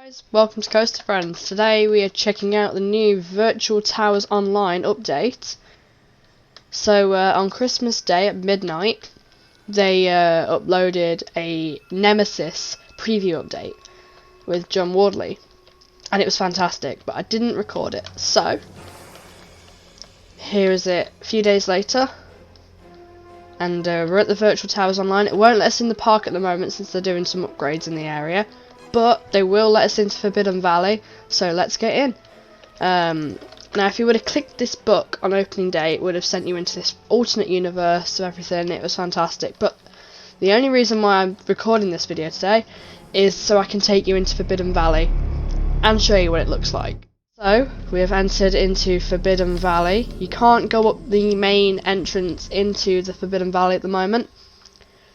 Guys, welcome to Coaster Friends. Today we are checking out the new Virtual Towers Online update. So on Christmas Day at midnight they uploaded a Nemesis preview update with John Wardley, and it was fantastic, but I didn't record it. So here is it a few days later, and we're at the Virtual Towers Online. It won't let us in the park at the moment since they're doing some upgrades in the area, but they will let us into Forbidden Valley, so let's get in. Now if you would have clicked this book on opening day, it would have sent you into this alternate universe of everything. It was fantastic, but the only reason why I'm recording this video today is so I can take you into Forbidden Valley and show you what it looks like. So we have entered into Forbidden Valley. You can't go up the main entrance into the Forbidden Valley at the moment,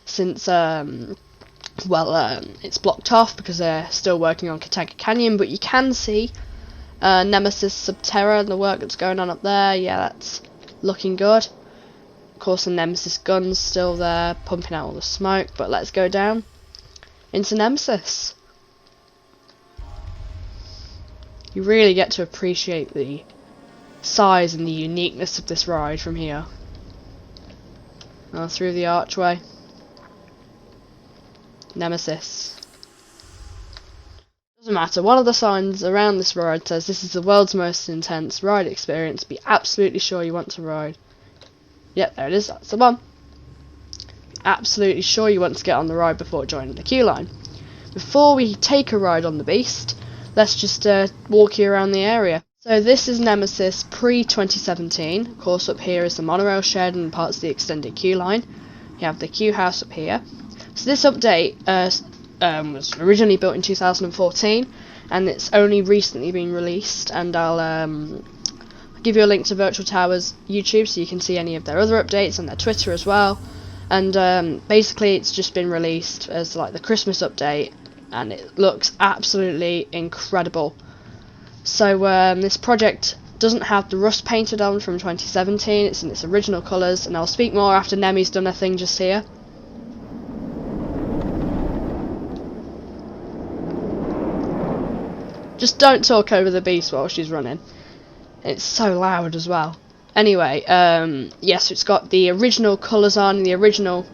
since it's blocked off because they're still working on Galactica Canyon, but you can see Nemesis Subterra and the work that's going on up there. Yeah, that's looking good. Of course, the Nemesis gun's still there, pumping out all the smoke, but let's go down into Nemesis. You really get to appreciate the size and the uniqueness of this ride from here. Through the archway. Nemesis. Doesn't matter, one of the signs around this ride says this is the world's most intense ride experience. Be absolutely sure you want to ride. Yep, there it is, that's the one. Be absolutely sure you want to get on the ride before joining the queue line. Before we take a ride on the beast, let's just walk you around the area. So this is Nemesis pre-2017. Of course, up here is the monorail shed and parts of the extended queue line. You have the queue house up here. So this update was originally built in 2014, and it's only recently been released, and I'll give you a link to Virtual Towers YouTube so you can see any of their other updates, and their Twitter as well. And basically it's just been released as like the Christmas update, and it looks absolutely incredible. So this project doesn't have the rust painted on from 2017, it's in its original colours, and I'll speak more after Nemi's done her thing just here. Just don't talk over the beast while she's running. It's so loud as well. Anyway, yes, it's got the original colours on, the original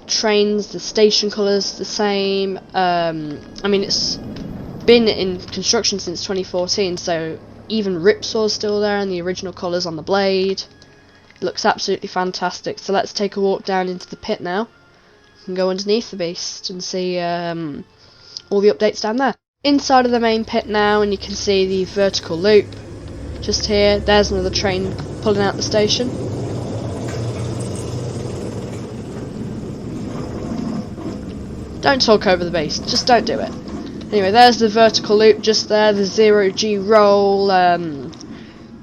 trains, the station colours the same. I mean, it's been in construction since 2014, so even Ripsaw's still there and the original colours on the blade. It looks absolutely fantastic. So let's take a walk down into the pit now and go underneath the beast and see all the updates down there. Inside of the main pit now, and you can see the vertical loop just here. There's another train pulling out the station. Don't talk over the beast, just don't do it. Anyway, there's the vertical loop just there, the 0G roll,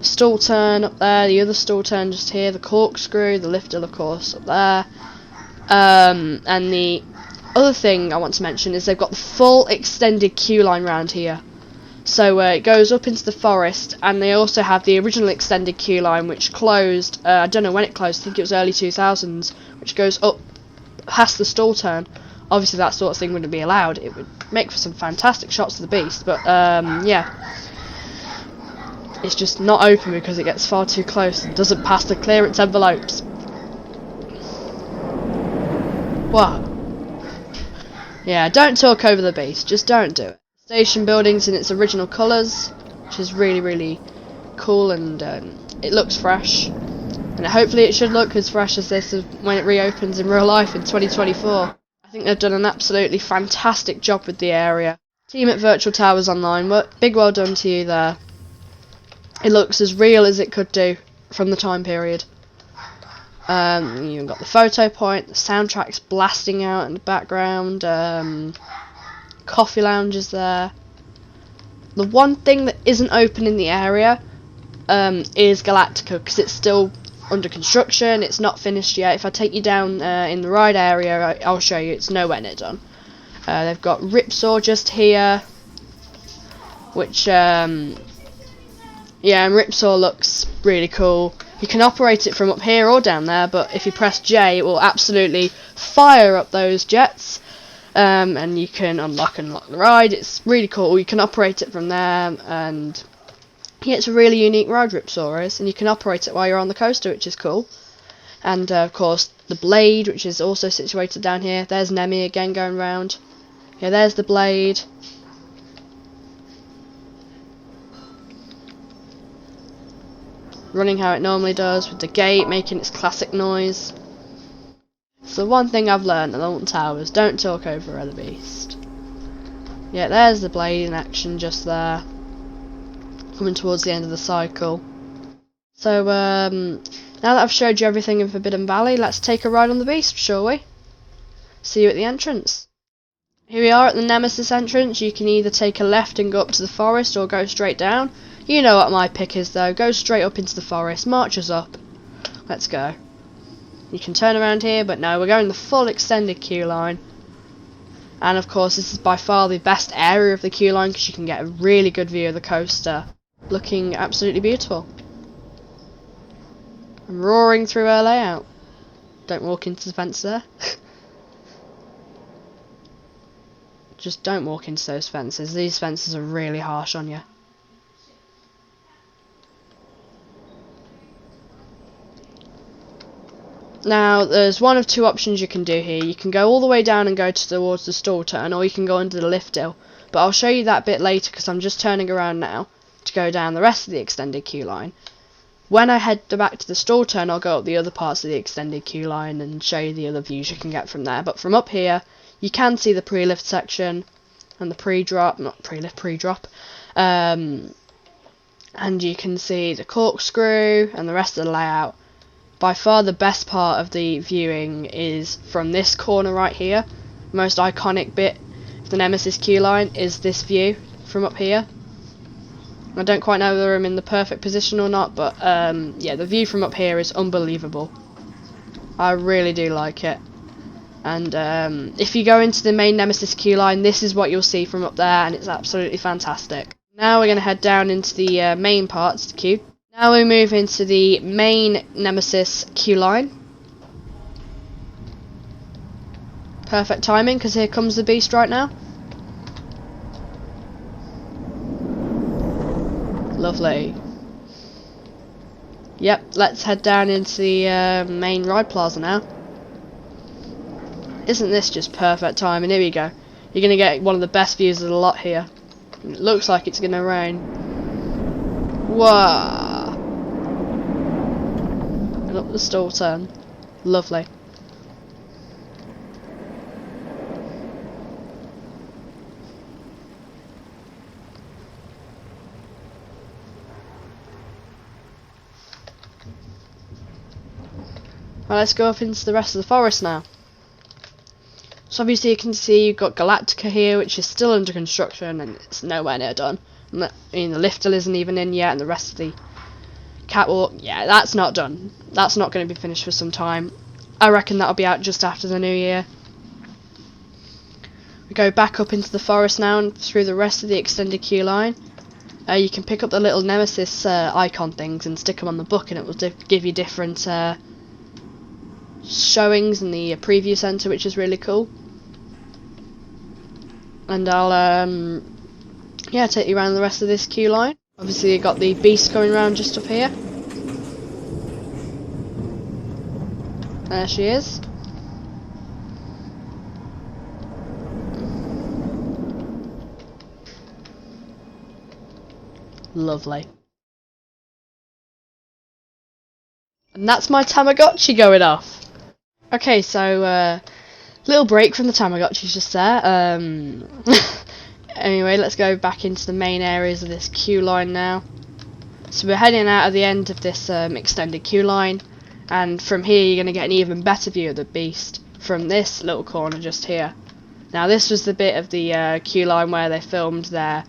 stall turn up there, the other stall turn just here, the corkscrew, the lifter of course up there, and the other thing I want to mention is they've got the full extended queue line round here. So it goes up into the forest, and they also have the original extended queue line which closed, I don't know when it closed, I think it was early 2000s, which goes up past the stall turn. Obviously that sort of thing wouldn't be allowed. It would make for some fantastic shots of the beast, but yeah. It's just not open because it gets far too close and doesn't pass the clearance envelopes. What? Yeah, don't talk over the beast, just don't do it. Station building's in its original colours, which is really, really cool, and it looks fresh. And hopefully it should look as fresh as this when it reopens in real life in 2024. I think they've done an absolutely fantastic job with the area. Team at Virtual Towers Online, big well done to you there. It looks as real as it could do from the time period. You've got the photo point, the soundtrack's blasting out in the background, coffee lounges there. The one thing that isn't open in the area is Galactica, because it's still under construction, it's not finished yet. If I take you down in the ride area, I'll show you, it's nowhere near done. They've got Ripsaw just here, which, yeah, and Ripsaw looks really cool. You can operate it from up here or down there, but if you press J, it will absolutely fire up those jets. and you can unlock the ride. It's really cool. You can operate it from there, and yeah, it's a really unique ride, Ripsaw is, and you can operate it while you're on the coaster, which is cool. And of course the Blade, which is also situated down here. There's Nemi again going round. Yeah, there's the Blade. Running how it normally does, with the gate making its classic noise. So one thing I've learned at Alton Towers, don't talk over the beast. Yeah, there's the Blade in action just there. Coming towards the end of the cycle. So now that I've showed you everything in Forbidden Valley, let's take a ride on the beast, shall we? See you at the entrance. Here we are at the Nemesis entrance. You can either take a left and go up to the forest, or go straight down. You know what my pick is though, go straight up into the forest, march us up. Let's go. You can turn around here, but no, we're going the full extended queue line. And of course this is by far the best area of the queue line, because you can get a really good view of the coaster. Looking absolutely beautiful. I'm roaring through our layout. Don't walk into the fence there. Just don't walk into those fences. These fences are really harsh on you. Now, there's one of two options you can do here. You can go all the way down and go towards the stall turn, or you can go under the lift hill. But I'll show you that bit later, because I'm just turning around now to go down the rest of the extended queue line. When I head back to the stall turn, I'll go up the other parts of the extended queue line and show you the other views you can get from there. But from up here, you can see the pre-lift section and the pre-drop, not pre-lift, pre-drop. And you can see the corkscrew and the rest of the layout. By far the best part of the viewing is from this corner right here. The most iconic bit of the Nemesis queue line is this view from up here. I don't quite know whether I'm in the perfect position or not, but yeah, the view from up here is unbelievable. I really do like it. And if you go into the main Nemesis queue line, this is what you'll see from up there, and it's absolutely fantastic. Now we're going to head down into the main parts of the queue. Now we move into the main Nemesis queue line. Perfect timing, because here comes the beast right now. Lovely. Yep, let's head down into the main ride plaza now. Isn't this just perfect timing? Here we go. You're going to get one of the best views of the lot here. It looks like it's going to rain. Whoa! And up the stall turn. Lovely. Well, let's go up into the rest of the forest now. So obviously you can see you've got Galactica here, which is still under construction and it's nowhere near done. I mean, the lift hill isn't even in yet, and the rest of the catwalk, yeah, that's not done. That's not going to be finished for some time. I reckon that'll be out just after the new year. We go back up into the forest now and through the rest of the extended queue line. You can pick up the little Nemesis icon things and stick them on the book, and it will give you different showings in the preview centre, which is really cool. And I'll yeah, take you around the rest of this queue line. Obviously you got the beast going around just up here. There she is. Lovely. And that's my Tamagotchi going off. Okay, so little break from the Tamagotchis just there. Anyway, let's go back into the main areas of this queue line now. So we're heading out of the end of this extended queue line, and from here you're going to get an even better view of the beast from this little corner just here. Now this was the bit of the queue line where they filmed their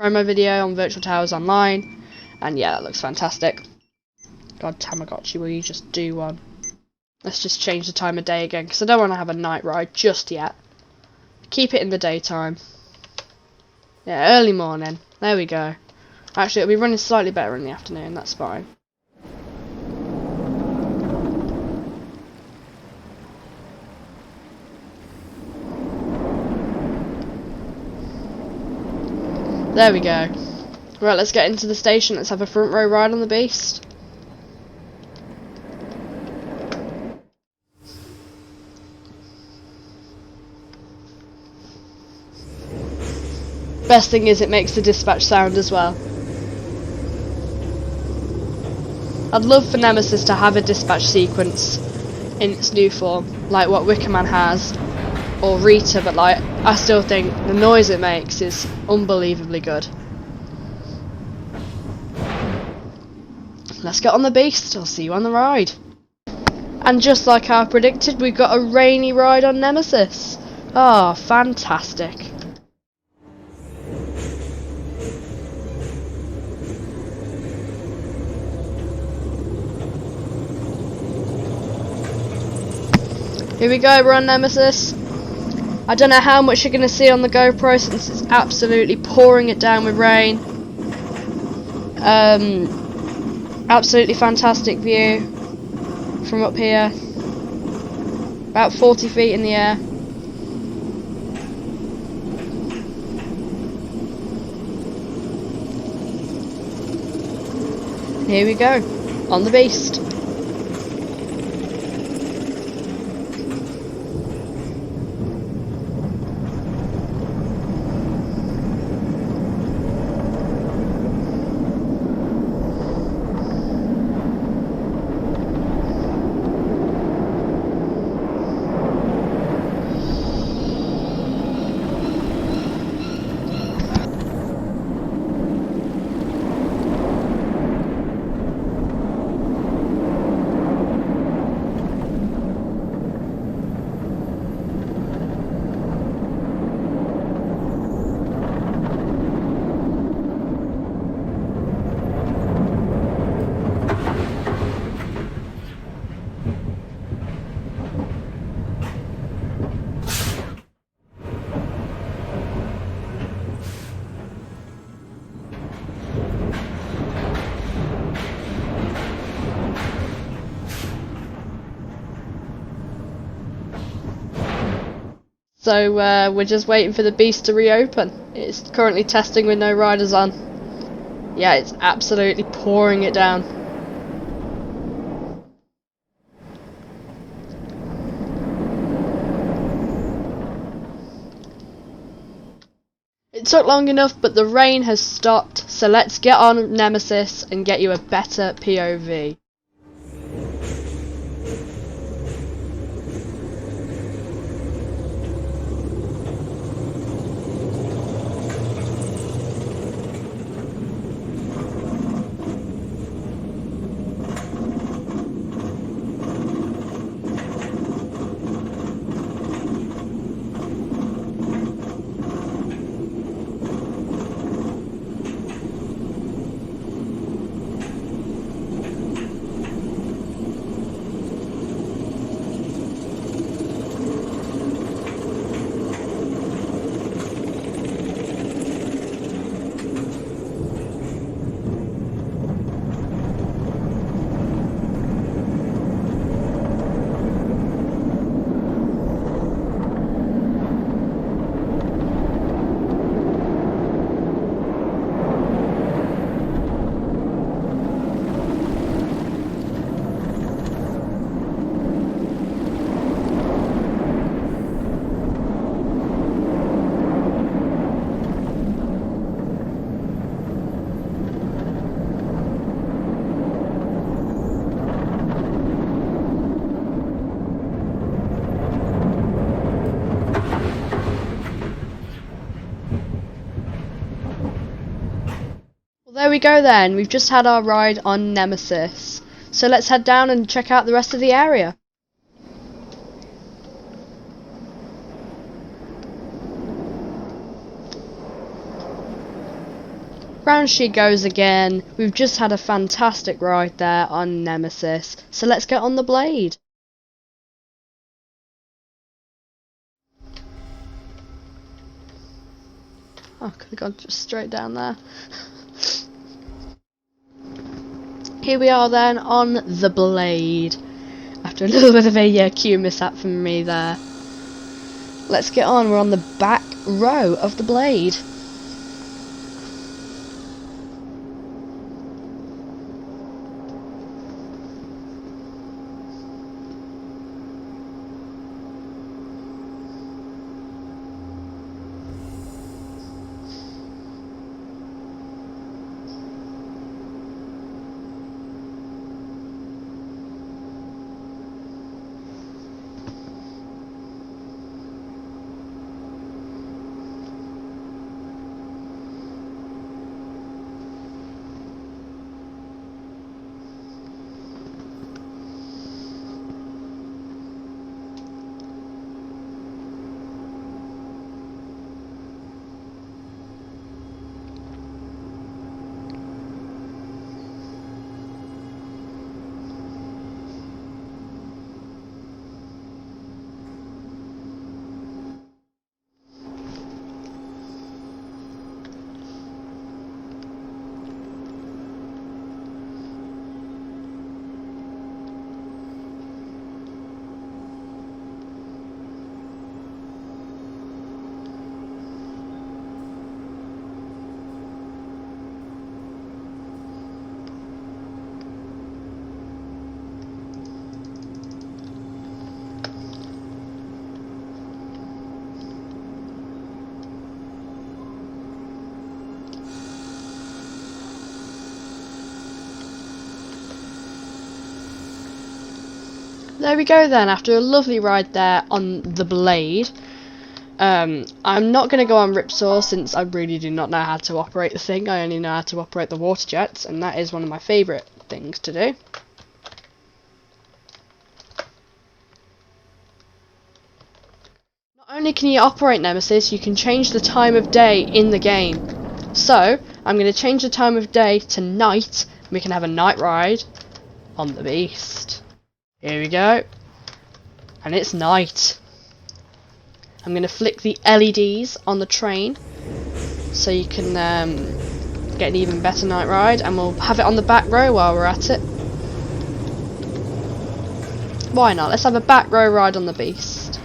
promo video on Virtual Towers Online, and yeah, that looks fantastic. God, Tamagotchi, will you just do one? Let's just change the time of day again, because I don't want to have a night ride just yet. Keep it in the daytime. Yeah, early morning. There we go. Actually, it'll be running slightly better in the afternoon, that's fine. There we go. Right, let's get into the station. Let's have a front row ride on the beast. Best thing is it makes the dispatch sound as well. I'd love for Nemesis to have a dispatch sequence in its new form, like what Wickerman has, or Rita, but like, I still think the noise it makes is unbelievably good. Let's get on the beast, I'll see you on the ride. And just like I predicted, we've got a rainy ride on Nemesis. Oh, fantastic. Here we go, we're on Nemesis. I don't know how much you're going to see on the GoPro since it's absolutely pouring it down with rain. Absolutely fantastic view from up here. About 40 feet in the air. Here we go, on the beast. So we're just waiting for the beast to reopen. It's currently testing with no riders on. Yeah, it's absolutely pouring it down. It took long enough, but the rain has stopped, so let's get on Nemesis and get you a better POV. There we go then, we've just had our ride on Nemesis. So let's head down and check out the rest of the area. Round she goes again. We've just had a fantastic ride there on Nemesis. So let's get on the Blade. Oh, could have gone just straight down there. Here we are then on the Blade. After a little bit of a cue mishap from me there. Let's get on, we're on the back row of the Blade. there we go then, after a lovely ride there on the Blade. I'm not going to go on Ripsaw since I really do not know how to operate the thing. I only know how to operate the water jets, and that is one of my favourite things to do. Not only can you operate Nemesis, you can change the time of day in the game. So, I'm going to change the time of day to night, and we can have a night ride on the Beast. Here we go. And it's night. I'm going to flick the LEDs on the train so you can get an even better night ride, and we'll have it on the back row while we're at it. Why not? Let's have a back row ride on the Beast.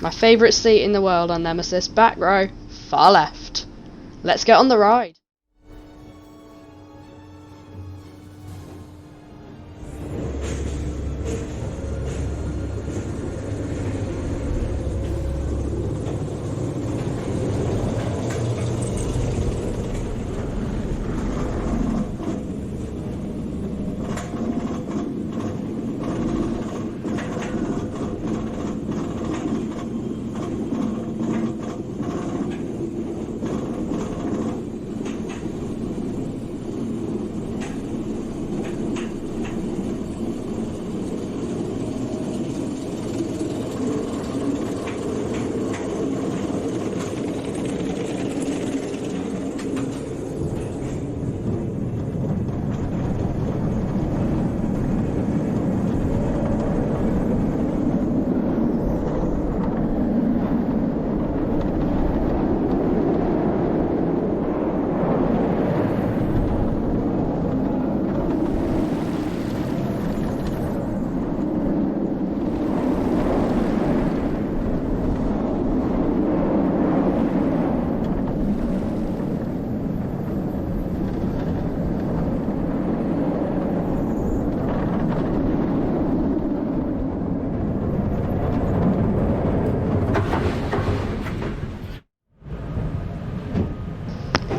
My favourite seat in the world on Nemesis, back row, far left. Let's get on the ride.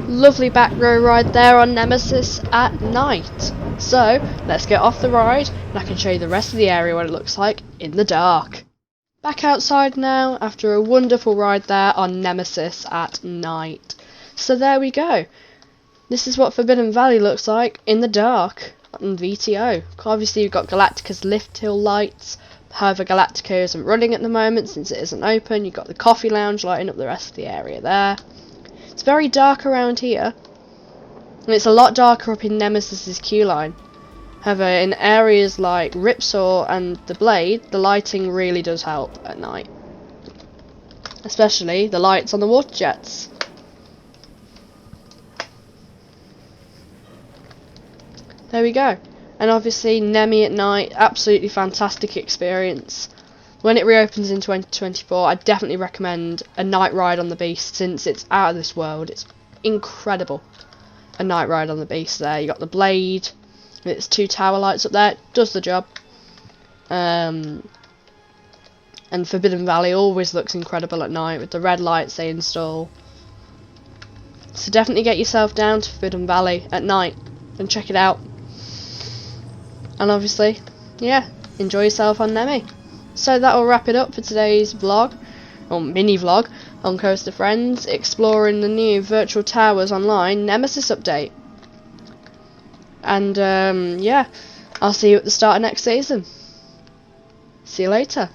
Lovely back row ride there on Nemesis at night. So let's get off the ride and I can show you the rest of the area, what it looks like in the dark. Back outside now after a wonderful ride there on Nemesis at night. So there we go. This is what Forbidden Valley looks like in the dark on VTO. Obviously you've got Galactica's lift hill lights. However, Galactica isn't running at the moment since it isn't open. You've got the coffee lounge lighting up the rest of the area there. It's very dark around here, and it's a lot darker up in Nemesis's queue line. However, in areas like Ripsaw and the Blade, the lighting really does help at night. Especially the lights on the water jets. There we go. And obviously Nemi at night, absolutely fantastic experience. When it reopens in 2024, I definitely recommend a night ride on the Beast since it's out of this world. It's incredible. A night ride on the Beast there. You got the Blade, with its 2 tower lights up there. It does the job. And Forbidden Valley always looks incredible at night with the red lights they install. So definitely get yourself down to Forbidden Valley at night and check it out. And obviously, yeah, enjoy yourself on Nemi. So that will wrap it up for today's vlog, or mini vlog, on Coaster Friends, exploring the new Virtual Towers Online Nemesis update. And yeah, I'll see you at the start of next season. See you later.